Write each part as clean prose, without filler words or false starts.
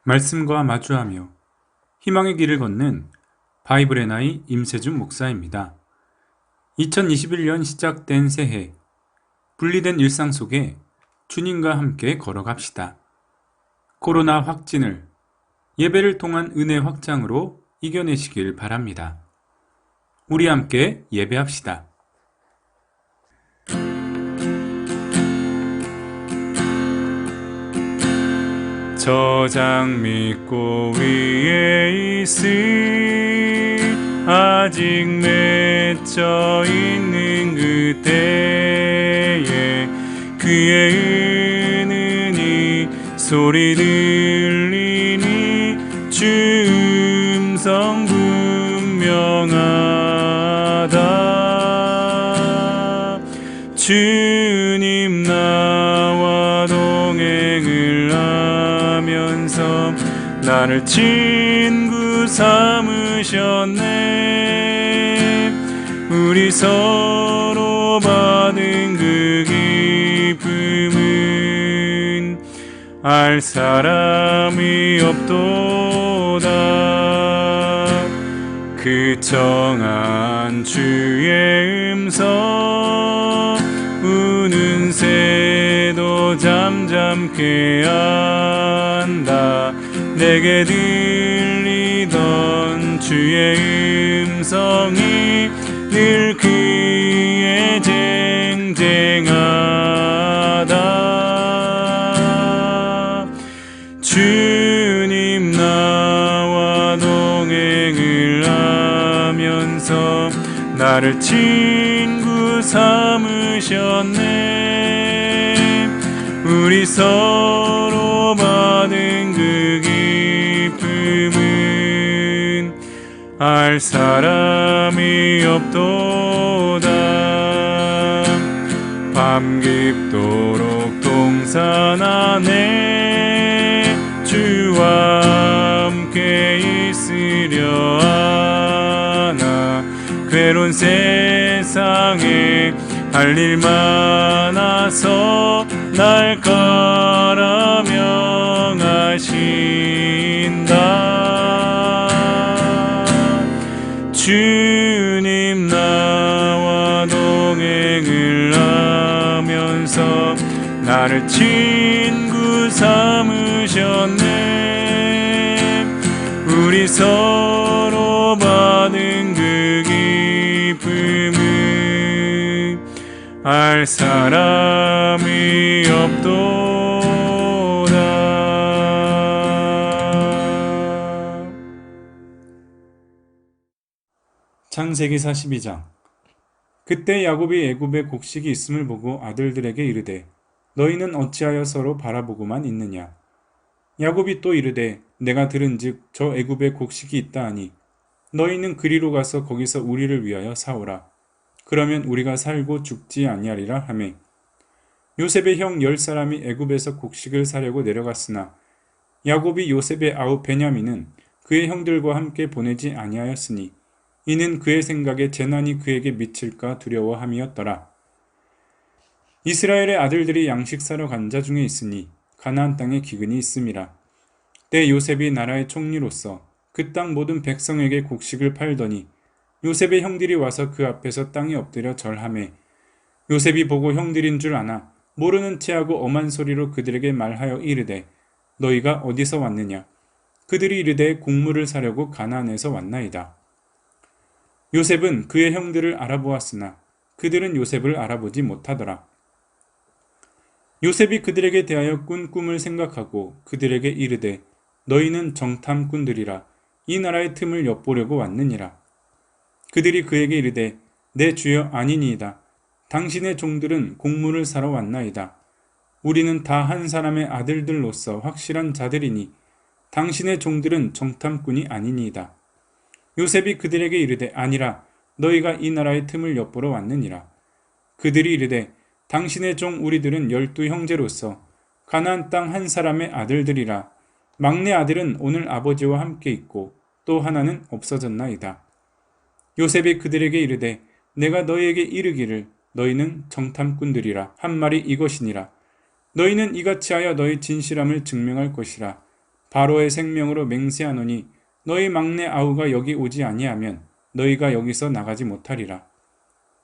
말씀과 마주하며 희망의 길을 걷는 바이블의 나이 임세준 목사입니다. 2021년 시작된 새해, 분리된 일상 속에 주님과 함께 걸어갑시다. 코로나 확진을 예배를 통한 은혜 확장으로 이겨내시길 바랍니다. 우리 함께 예배합시다. 저장 믿고 위에 있을 아직 맺혀 있는 그때에 그의 은은히 소리 들리니 주 음성 분명하다. 주님 나와 동행을 하면서 나를 친구 삼으셨네. 우리 서로 받은 그 기쁨은 알 사람이 없도다. 그 청한 주의 음성 우는 새도 잠잠케 한다. 내게 들리던 주의 음성이 늘 그의 쟁쟁하다. 주님 나와 동행을 하면서 나를 친구 삼으셨네. 우리 서로 받은 그 기쁨은 알 사람이 없도다. 밤 깊도록 동산 안에 주와 함께 있으려 하나. 괴로운 세상에 할 일 많아서 날 가라 명하신다. 주님 나와 동행을 하면서 나를 친구 삼으셨네. 우리 서로 받은 그 기쁨은 알 사람이 없도다. 창세기 42장. 그때 야곱이 애굽에 곡식이 있음을 보고 아들들에게 이르되 너희는 어찌하여 서로 바라보고만 있느냐. 야곱이 또 이르되 내가 들은즉 저 애굽에 곡식이 있다 하니 너희는 그리로 가서 거기서 우리를 위하여 사오라. 그러면 우리가 살고 죽지 아니하리라 하매 요셉의 형 10사람이 애굽에서 곡식을 사려고 내려갔으나 야곱이 요셉의 아우 베냐민은 그의 형들과 함께 보내지 아니하였으니 이는 그의 생각에 재난이 그에게 미칠까 두려워함이었더라. 이스라엘의 아들들이 양식 사러 간 자 중에 있으니 가나안 땅에 기근이 있음이라. 때 요셉이 나라의 총리로서 그 땅 모든 백성에게 곡식을 팔더니 요셉의 형들이 와서 그 앞에서 땅에 엎드려 절하매 요셉이 보고 형들인 줄 아나 모르는 체하고 엄한 소리로 그들에게 말하여 이르되 너희가 어디서 왔느냐. 그들이 이르되 곡물을 사려고 가나안에서 왔나이다. 요셉은 그의 형들을 알아보았으나 그들은 요셉을 알아보지 못하더라. 요셉이 그들에게 대하여 꾼 꿈을 생각하고 그들에게 이르되 너희는 정탐꾼들이라 이 나라의 틈을 엿보려고 왔느니라. 그들이 그에게 이르되 내 주여 아니니이다. 당신의 종들은 곡물을 사러 왔나이다. 우리는 다 한 사람의 아들들로서 확실한 자들이니 당신의 종들은 정탐꾼이 아니니이다. 요셉이 그들에게 이르되 아니라 너희가 이 나라의 틈을 엿보러 왔느니라. 그들이 이르되 당신의 종 우리들은 12 형제로서 가나안 땅 한 사람의 아들들이라. 막내 아들은 오늘 아버지와 함께 있고 또 하나는 없어졌나이다. 요셉이 그들에게 이르되 내가 너희에게 이르기를 너희는 정탐꾼들이라 한 말이 이것이니라. 너희는 이같이 하여 너희 진실함을 증명할 것이라. 바로의 생명으로 맹세하노니 너희 막내 아우가 여기 오지 아니하면 너희가 여기서 나가지 못하리라.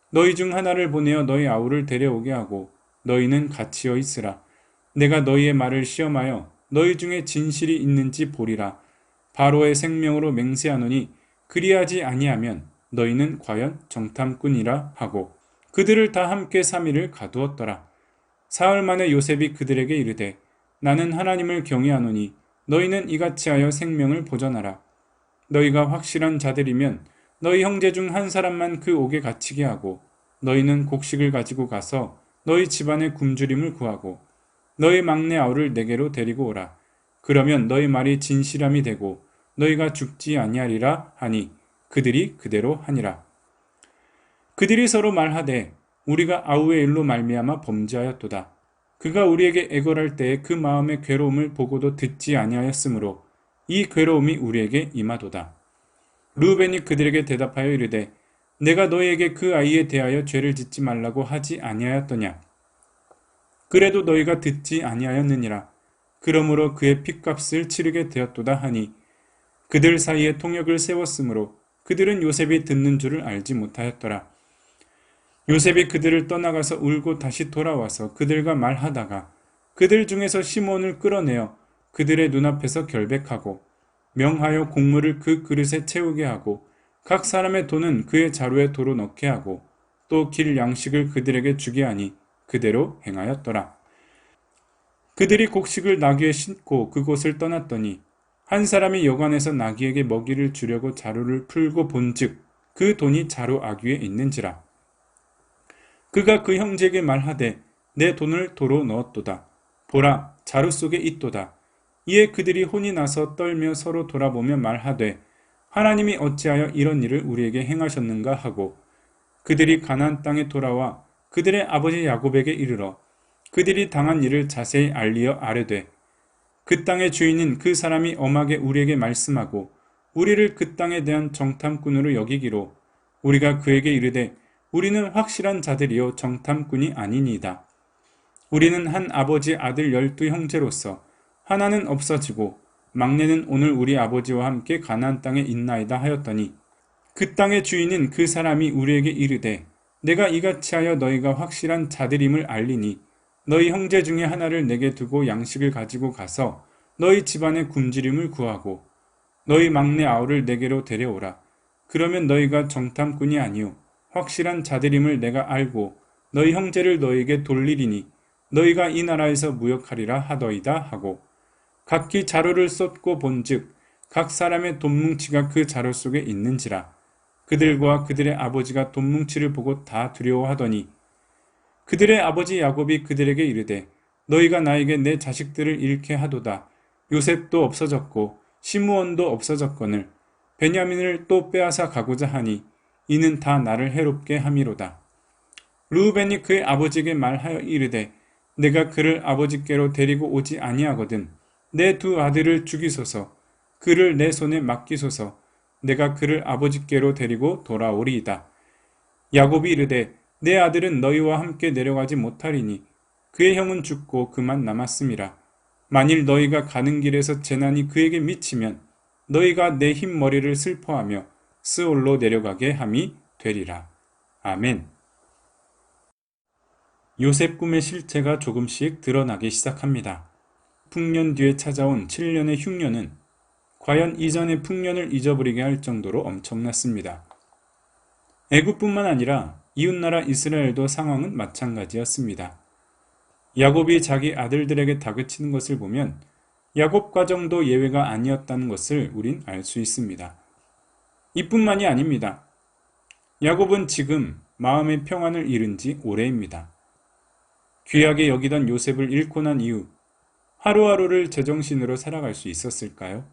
너희 중 하나를 보내어 너희 아우를 데려오게 하고 너희는 갇히어 있으라. 내가 너희의 말을 시험하여 너희 중에 진실이 있는지 보리라. 바로의 생명으로 맹세하노니 그리하지 아니하면 너희는 과연 정탐꾼이라 하고 그들을 다 함께 3일을 가두었더라. 사흘 만에 요셉이 그들에게 이르되 나는 하나님을 경외하노니 너희는 이같이 하여 생명을 보전하라. 너희가 확실한 자들이면 너희 형제 중 한 사람만 그 옥에 갇히게 하고 너희는 곡식을 가지고 가서 너희 집안의 굶주림을 구하고 너희 막내 아우를 내게로 데리고 오라. 그러면 너희 말이 진실함이 되고 너희가 죽지 아니하리라 하니 그들이 그대로 하니라. 그들이 서로 말하되 우리가 아우의 일로 말미암아 범죄하였도다. 그가 우리에게 애걸할 때에 그 마음의 괴로움을 보고도 듣지 아니하였으므로 이 괴로움이 우리에게 임하도다. 르우벤이 그들에게 대답하여 이르되 내가 너희에게 그 아이에 대하여 죄를 짓지 말라고 하지 아니하였더냐. 그래도 너희가 듣지 아니하였느니라. 그러므로 그의 핏값을 치르게 되었도다 하니 그들 사이에 통역을 세웠으므로 그들은 요셉이 듣는 줄을 알지 못하였더라. 요셉이 그들을 떠나가서 울고 다시 돌아와서 그들과 말하다가 그들 중에서 시몬을 끌어내어 그들의 눈앞에서 결백하고 명하여 곡물을 그 그릇에 채우게 하고 각 사람의 돈은 그의 자루에 도로 넣게 하고 또 길 양식을 그들에게 주게 하니 그대로 행하였더라. 그들이 곡식을 나귀에 싣고 그곳을 떠났더니 한 사람이 여관에서 나귀에게 먹이를 주려고 자루를 풀고 본즉 그 돈이 자루 아귀에 있는지라. 그가 그 형제에게 말하되 내 돈을 도로 넣었도다. 보라, 자루 속에 있도다. 이에 그들이 혼이 나서 떨며 서로 돌아보며 말하되 하나님이 어찌하여 이런 일을 우리에게 행하셨는가 하고 그들이 가나안 땅에 돌아와 그들의 아버지 야곱에게 이르러 그들이 당한 일을 자세히 알리어 아뢰되 그 땅의 주인인 그 사람이 엄하게 우리에게 말씀하고 우리를 그 땅에 대한 정탐꾼으로 여기기로 우리가 그에게 이르되 우리는 확실한 자들이요 정탐꾼이 아니니이다. 우리는 한 아버지 아들 12 형제로서 하나는 없어지고 막내는 오늘 우리 아버지와 함께 가나안 땅에 있나이다 하였더니 그 땅의 주인인 그 사람이 우리에게 이르되 내가 이같이 하여 너희가 확실한 자들임을 알리니 너희 형제 중에 하나를 내게 두고 양식을 가지고 가서 너희 집안의 굶주림을 구하고 너희 막내 아우를 내게로 데려오라. 그러면 너희가 정탐꾼이 아니요 확실한 자들임을 내가 알고 너희 형제를 너희에게 돌리리니 너희가 이 나라에서 무역하리라 하더이다 하고 각기 자루를 쏟고 본즉 각 사람의 돈뭉치가 그 자루 속에 있는지라. 그들과 그들의 아버지가 돈뭉치를 보고 다 두려워하더니 그들의 아버지 야곱이 그들에게 이르되 너희가 나에게 내 자식들을 잃게 하도다. 요셉도 없어졌고 시므온도 없어졌거늘 베냐민을 또 빼앗아 가고자 하니 이는 다 나를 해롭게 함이로다. 르우벤이 그의 아버지에게 말하여 이르되 내가 그를 아버지께로 데리고 오지 아니하거든 내 두 아들을 죽이소서 그를 내 손에 맡기소서 내가 그를 아버지께로 데리고 돌아오리이다. 야곱이 이르되 내 아들은 너희와 함께 내려가지 못하리니 그의 형은 죽고 그만 남았음이라. 만일 너희가 가는 길에서 재난이 그에게 미치면 너희가 내 흰 머리를 슬퍼하며 스올로 내려가게 함이 되리라. 아멘. 요셉 꿈의 실체가 조금씩 드러나기 시작합니다. 풍년 뒤에 찾아온 7년의 흉년은 과연 이전의 풍년을 잊어버리게 할 정도로 엄청났습니다. 애굽뿐만 아니라 이웃나라 이스라엘도 상황은 마찬가지였습니다. 야곱이 자기 아들들에게 다그치는 것을 보면 야곱 가정도 예외가 아니었다는 것을 우린 알 수 있습니다. 이뿐만이 아닙니다. 야곱은 지금 마음의 평안을 잃은 지 오래입니다. 귀하게 여기던 요셉을 잃고 난 이후 하루하루를 제정신으로 살아갈 수 있었을까요?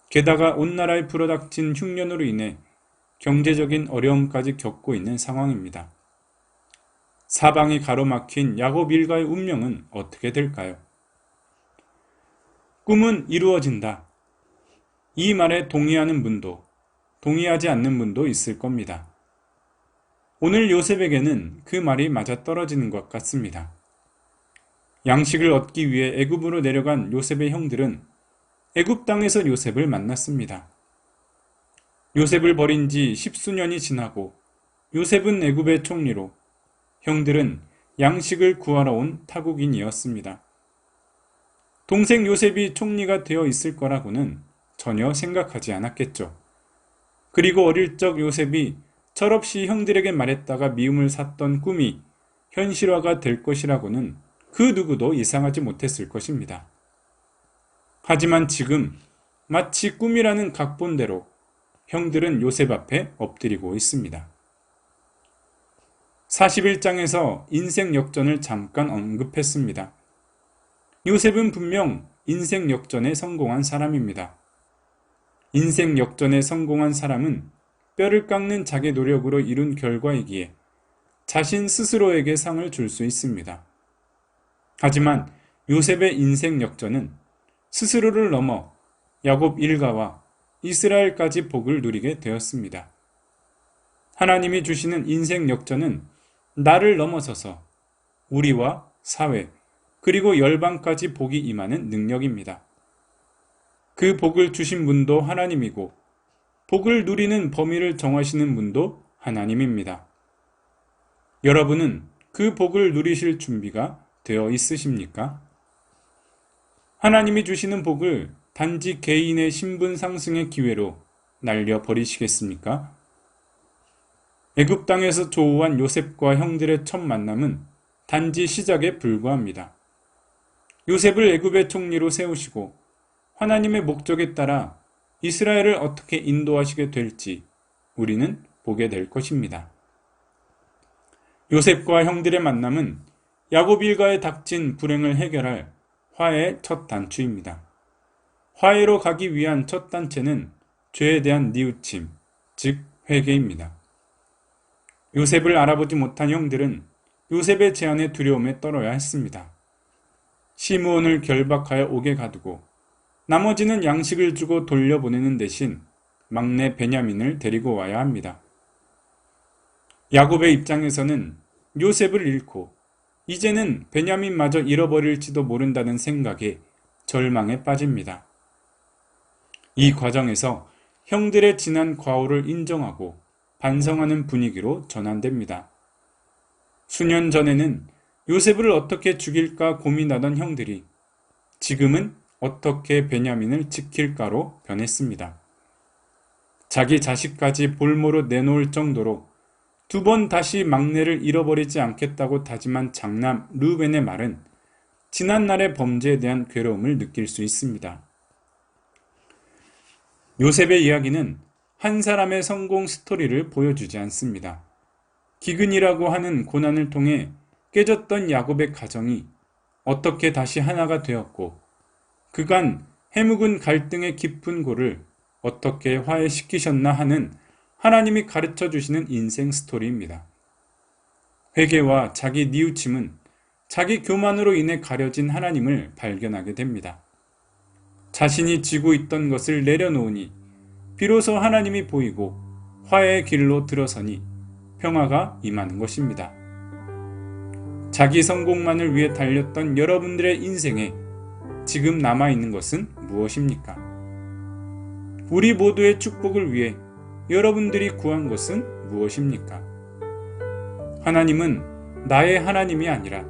게다가 온 나라에 불어닥친 흉년으로 인해 경제적인 어려움까지 겪고 있는 상황입니다. 사방이 가로막힌 야곱 일가의 운명은 어떻게 될까요? 꿈은 이루어진다. 이 말에 동의하는 분도 동의하지 않는 분도 있을 겁니다. 오늘 요셉에게는 그 말이 맞아떨어지는 것 같습니다. 양식을 얻기 위해 애굽으로 내려간 요셉의 형들은 애굽 땅에서 요셉을 만났습니다. 요셉을 버린 지 십수년이 지나고 요셉은 애굽의 총리로, 형들은 양식을 구하러 온 타국인이었습니다. 동생 요셉이 총리가 되어 있을 거라고는 전혀 생각하지 않았겠죠. 그리고 어릴 적 요셉이 철없이 형들에게 말했다가 미움을 샀던 꿈이 현실화가 될 것이라고는 그 누구도 예상하지 못했을 것입니다. 하지만 지금 마치 꿈이라는 각본대로 형들은 요셉 앞에 엎드리고 있습니다. 41장에서 인생 역전을 잠깐 언급했습니다. 요셉은 분명 인생 역전에 성공한 사람입니다. 인생 역전에 성공한 사람은 뼈를 깎는 자기 노력으로 이룬 결과이기에 자신 스스로에게 상을 줄 수 있습니다. 하지만 요셉의 인생 역전은 스스로를 넘어 야곱 일가와 이스라엘까지 복을 누리게 되었습니다. 하나님이 주시는 인생 역전은 나를 넘어서서 우리와 사회 그리고 열방까지 복이 임하는 능력입니다. 그 복을 주신 분도 하나님이고 복을 누리는 범위를 정하시는 분도 하나님입니다. 여러분은 그 복을 누리실 준비가 되어 있으십니까? 하나님이 주시는 복을 단지 개인의 신분 상승의 기회로 날려버리시겠습니까? 애굽 땅에서 조우한 요셉과 형들의 첫 만남은 단지 시작에 불과합니다. 요셉을 애굽의 총리로 세우시고 하나님의 목적에 따라 이스라엘을 어떻게 인도하시게 될지 우리는 보게 될 것입니다. 요셉과 형들의 만남은 야곱 일가에 닥친 불행을 해결할 화해의 첫 단추입니다. 화해로 가기 위한 첫 단체는 죄에 대한 뉘우침, 즉 회개입니다. 요셉을 알아보지 못한 형들은 요셉의 제안에 두려움에 떨어야 했습니다. 시므온을 결박하여 옥에 가두고 나머지는 양식을 주고 돌려보내는 대신 막내 베냐민을 데리고 와야 합니다. 야곱의 입장에서는 요셉을 잃고 이제는 베냐민마저 잃어버릴지도 모른다는 생각에 절망에 빠집니다. 이 과정에서 형들의 지난 과오를 인정하고 반성하는 분위기로 전환됩니다. 수년 전에는 요셉을 어떻게 죽일까 고민하던 형들이 지금은 어떻게 베냐민을 지킬까로 변했습니다. 자기 자식까지 볼모로 내놓을 정도로 두 번 다시 막내를 잃어버리지 않겠다고 다짐한 장남 르우벤의 말은 지난날의 범죄에 대한 괴로움을 느낄 수 있습니다. 요셉의 이야기는 한 사람의 성공 스토리를 보여주지 않습니다. 기근이라고 하는 고난을 통해 깨졌던 야곱의 가정이 어떻게 다시 하나가 되었고 그간 해묵은 갈등의 깊은 골을 어떻게 화해시키셨나 하는 하나님이 가르쳐 주시는 인생 스토리입니다. 회개와 자기 뉘우침은 자기 교만으로 인해 가려진 하나님을 발견하게 됩니다. 자신이 지고 있던 것을 내려놓으니 비로소 하나님이 보이고 화해의 길로 들어서니 평화가 임하는 것입니다. 자기 성공만을 위해 달렸던 여러분들의 인생에 지금 남아있는 것은 무엇입니까? 우리 모두의 축복을 위해 여러분들이 구한 것은 무엇입니까? 하나님은 나의 하나님이 아니라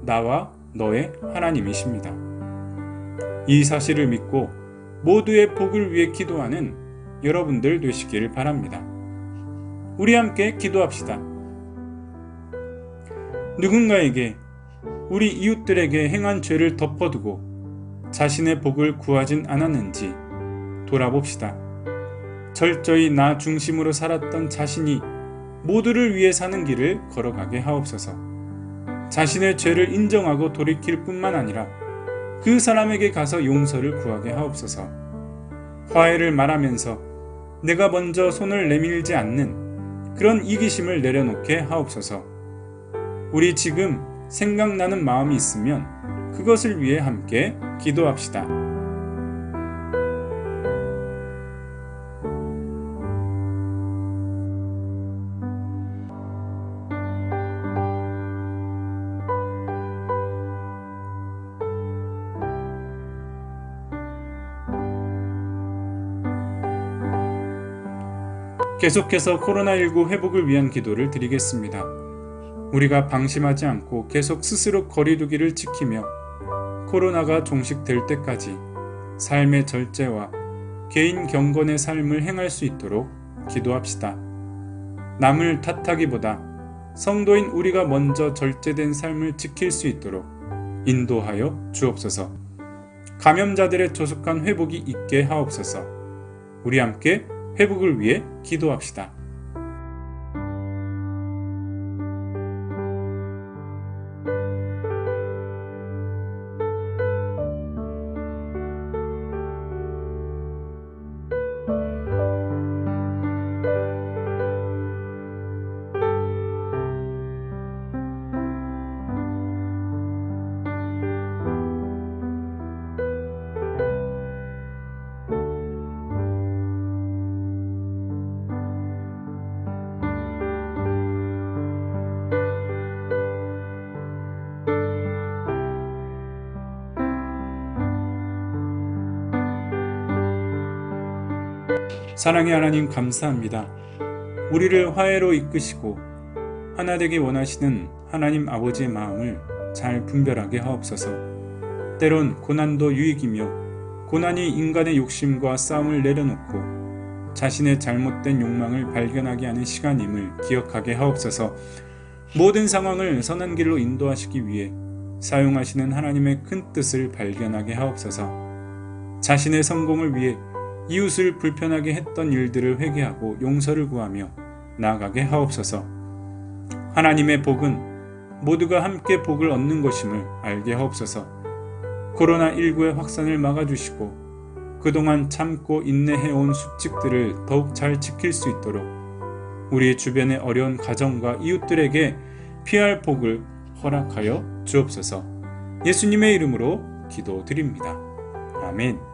나와 너의 하나님이십니다. 이 사실을 믿고 모두의 복을 위해 기도하는 여러분들 되시길 바랍니다. 우리 함께 기도합시다. 누군가에게 우리 이웃들에게 행한 죄를 덮어두고 자신의 복을 구하진 않았는지 돌아봅시다. 철저히 나 중심으로 살았던 자신이 모두를 위해 사는 길을 걸어가게 하옵소서. 자신의 죄를 인정하고 돌이킬 뿐만 아니라 그 사람에게 가서 용서를 구하게 하옵소서. 화해를 말하면서 내가 먼저 손을 내밀지 않는 그런 이기심을 내려놓게 하옵소서. 우리 지금 생각나는 마음이 있으면 그것을 위해 함께 기도합시다. 계속해서 코로나19 회복을 위한 기도를 드리겠습니다. 우리가 방심하지 않고 계속 스스로 거리두기를 지키며 코로나가 종식될 때까지 삶의 절제와 개인 경건의 삶을 행할 수 있도록 기도합시다. 남을 탓하기보다 성도인 우리가 먼저 절제된 삶을 지킬 수 있도록 인도하여 주옵소서. 감염자들의 조속한 회복이 있게 하옵소서. 우리 함께 회복을 위해 기도합시다. 사랑의 하나님 감사합니다. 우리를 화해로 이끄시고 하나 되기 원하시는 하나님 아버지의 마음을 잘 분별하게 하옵소서. 때론 고난도 유익이며 고난이 인간의 욕심과 싸움을 내려놓고 자신의 잘못된 욕망을 발견하게 하는 시간임을 기억하게 하옵소서. 모든 상황을 선한 길로 인도하시기 위해 사용하시는 하나님의 큰 뜻을 발견하게 하옵소서. 자신의 성공을 위해 이웃을 불편하게 했던 일들을 회개하고 용서를 구하며 나아가게 하옵소서. 하나님의 복은 모두가 함께 복을 얻는 것임을 알게 하옵소서. 코로나19의 확산을 막아주시고 그동안 참고 인내해온 수칙들을 더욱 잘 지킬 수 있도록 우리 주변의 어려운 가정과 이웃들에게 피할 복을 허락하여 주옵소서. 예수님의 이름으로 기도드립니다. 아멘.